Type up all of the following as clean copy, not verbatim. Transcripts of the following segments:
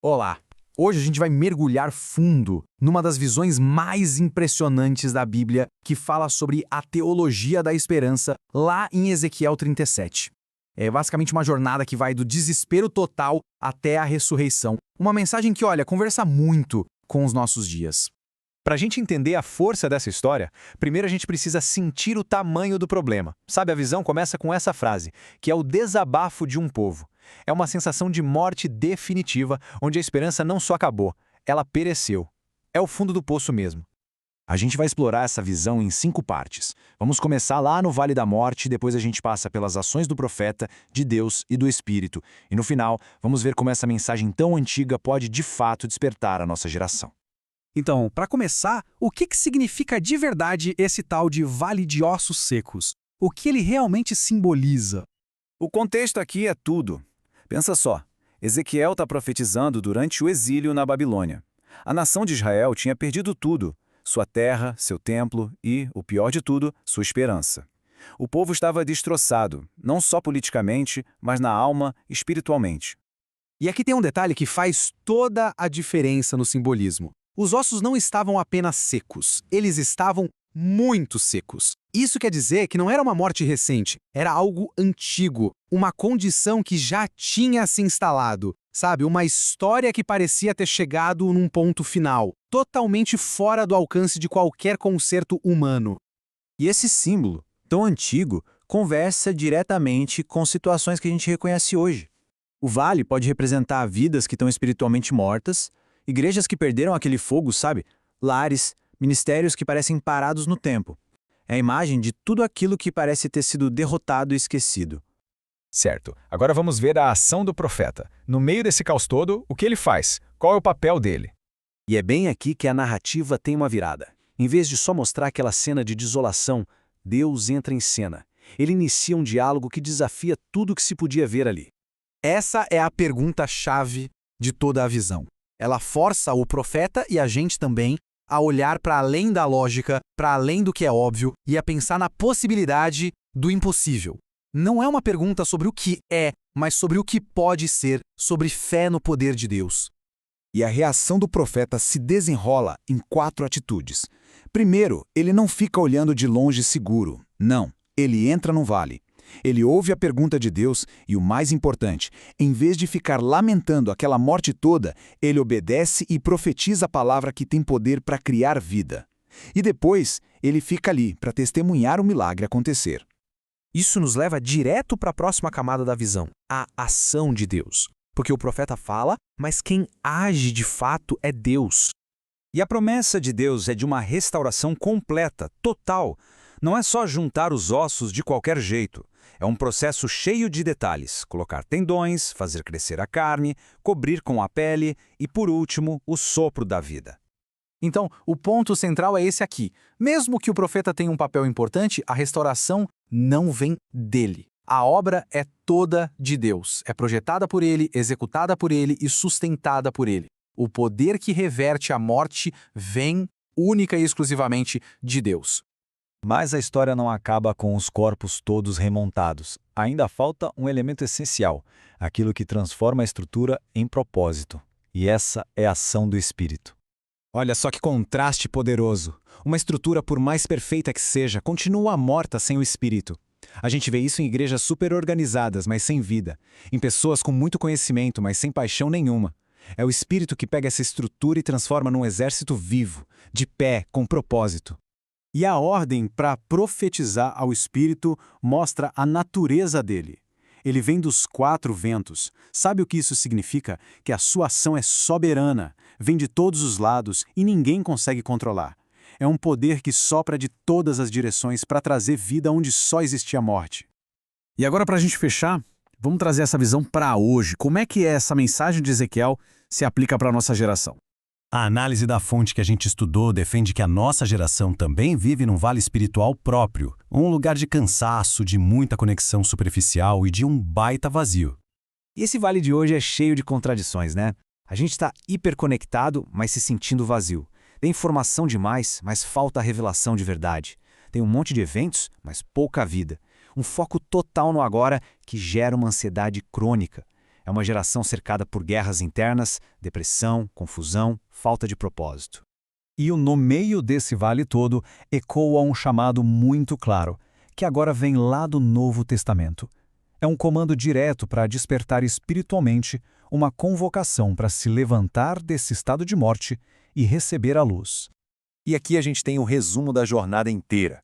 Olá! Hoje a gente vai mergulhar fundo numa das visões mais impressionantes da Bíblia, que fala sobre a teologia da esperança, lá em Ezequiel 37. É basicamente uma jornada que vai do desespero total até a ressurreição. Uma mensagem que, olha, conversa muito com os nossos dias. Para a gente entender a força dessa história, primeiro a gente precisa sentir o tamanho do problema. Sabe, a visão começa com essa frase, que é o desabafo de um povo. É uma sensação de morte definitiva, onde a esperança não só acabou, ela pereceu. É o fundo do poço mesmo. A gente vai explorar essa visão em 5 partes. Vamos começar lá no Vale da Morte, depois a gente passa pelas ações do profeta, de Deus e do Espírito. E no final, vamos ver como essa mensagem tão antiga pode de fato despertar a nossa geração. Então, para começar, o que significa de verdade esse tal de Vale de Ossos Secos? O que ele realmente simboliza? O contexto aqui é tudo. Pensa só, Ezequiel está profetizando durante o exílio na Babilônia. A nação de Israel tinha perdido tudo, sua terra, seu templo e, o pior de tudo, sua esperança. O povo estava destroçado, não só politicamente, mas na alma, espiritualmente. E aqui tem um detalhe que faz toda a diferença no simbolismo. Os ossos não estavam apenas secos, eles estavam muito secos. Isso quer dizer que não era uma morte recente, era algo antigo, uma condição que já tinha se instalado, sabe? Uma história que parecia ter chegado num ponto final, totalmente fora do alcance de qualquer conserto humano. E esse símbolo, tão antigo, conversa diretamente com situações que a gente reconhece hoje. O vale pode representar vidas que estão espiritualmente mortas, igrejas que perderam aquele fogo, sabe? Lares, ministérios que parecem parados no tempo. É a imagem de tudo aquilo que parece ter sido derrotado e esquecido. Certo. Agora vamos ver a ação do profeta. No meio desse caos todo, o que ele faz? Qual é o papel dele? E é bem aqui que a narrativa tem uma virada. Em vez de só mostrar aquela cena de desolação, Deus entra em cena. Ele inicia um diálogo que desafia tudo o que se podia ver ali. Essa é a pergunta-chave de toda a visão. Ela força o profeta e a gente também a olhar para além da lógica, para além do que é óbvio e a pensar na possibilidade do impossível. Não é uma pergunta sobre o que é, mas sobre o que pode ser, sobre fé no poder de Deus. E a reação do profeta se desenrola em 4 atitudes. Primeiro, ele não fica olhando de longe seguro. Não, ele entra no vale. Ele ouve a pergunta de Deus e, o mais importante, em vez de ficar lamentando aquela morte toda, ele obedece e profetiza a palavra que tem poder para criar vida. E depois, ele fica ali para testemunhar o milagre acontecer. Isso nos leva direto para a próxima camada da visão, a ação de Deus. Porque o profeta fala, mas quem age de fato é Deus. E a promessa de Deus é de uma restauração completa, total. Não é só juntar os ossos de qualquer jeito. É um processo cheio de detalhes. Colocar tendões, fazer crescer a carne, cobrir com a pele e, por último, o sopro da vida. Então, o ponto central é esse aqui. Mesmo que o profeta tenha um papel importante, a restauração não vem dele. A obra é toda de Deus. É projetada por ele, executada por ele e sustentada por ele. O poder que reverte a morte vem única e exclusivamente de Deus. Mas a história não acaba com os corpos todos remontados. Ainda falta um elemento essencial, aquilo que transforma a estrutura em propósito. E essa é a ação do Espírito. Olha só que contraste poderoso. Uma estrutura, por mais perfeita que seja, continua morta sem o Espírito. A gente vê isso em igrejas super organizadas, mas sem vida. Em pessoas com muito conhecimento, mas sem paixão nenhuma. É o Espírito que pega essa estrutura e transforma num exército vivo, de pé, com propósito. E a ordem para profetizar ao Espírito mostra a natureza dele. Ele vem dos 4 ventos. Sabe o que isso significa? Que a sua ação é soberana, vem de todos os lados e ninguém consegue controlar. É um poder que sopra de todas as direções para trazer vida onde só existia morte. E agora, para a gente fechar, vamos trazer essa visão para hoje. Como é que essa mensagem de Ezequiel se aplica para a nossa geração? A análise da fonte que a gente estudou defende que a nossa geração também vive num vale espiritual próprio, um lugar de cansaço, de muita conexão superficial e de um baita vazio. E esse vale de hoje é cheio de contradições, né? A gente está hiperconectado, mas se sentindo vazio. Tem informação demais, mas falta a revelação de verdade. Tem um monte de eventos, mas pouca vida. Um foco total no agora que gera uma ansiedade crônica. É uma geração cercada por guerras internas, depressão, confusão, falta de propósito. E no meio desse vale todo ecoa um chamado muito claro, que agora vem lá do Novo Testamento. É um comando direto para despertar espiritualmente, uma convocação para se levantar desse estado de morte e receber a luz. E aqui a gente tem o resumo da jornada inteira.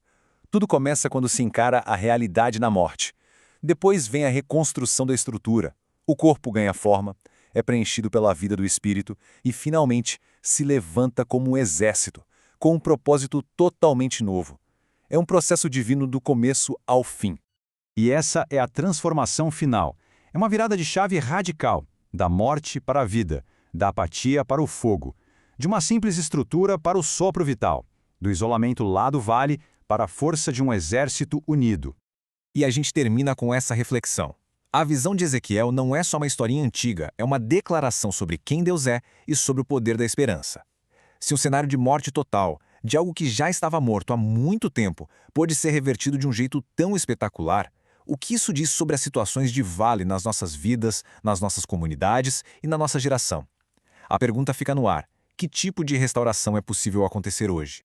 Tudo começa quando se encara a realidade na morte. Depois vem a reconstrução da estrutura. O corpo ganha forma, é preenchido pela vida do espírito e, finalmente, se levanta como um exército, com um propósito totalmente novo. É um processo divino do começo ao fim. E essa é a transformação final. É uma virada de chave radical, da morte para a vida, da apatia para o fogo, de uma simples estrutura para o sopro vital, do isolamento lá do vale para a força de um exército unido. E a gente termina com essa reflexão. A visão de Ezequiel não é só uma historinha antiga, é uma declaração sobre quem Deus é e sobre o poder da esperança. Se um cenário de morte total, de algo que já estava morto há muito tempo, pôde ser revertido de um jeito tão espetacular, o que isso diz sobre as situações de vale nas nossas vidas, nas nossas comunidades e na nossa geração? A pergunta fica no ar: que tipo de restauração é possível acontecer hoje?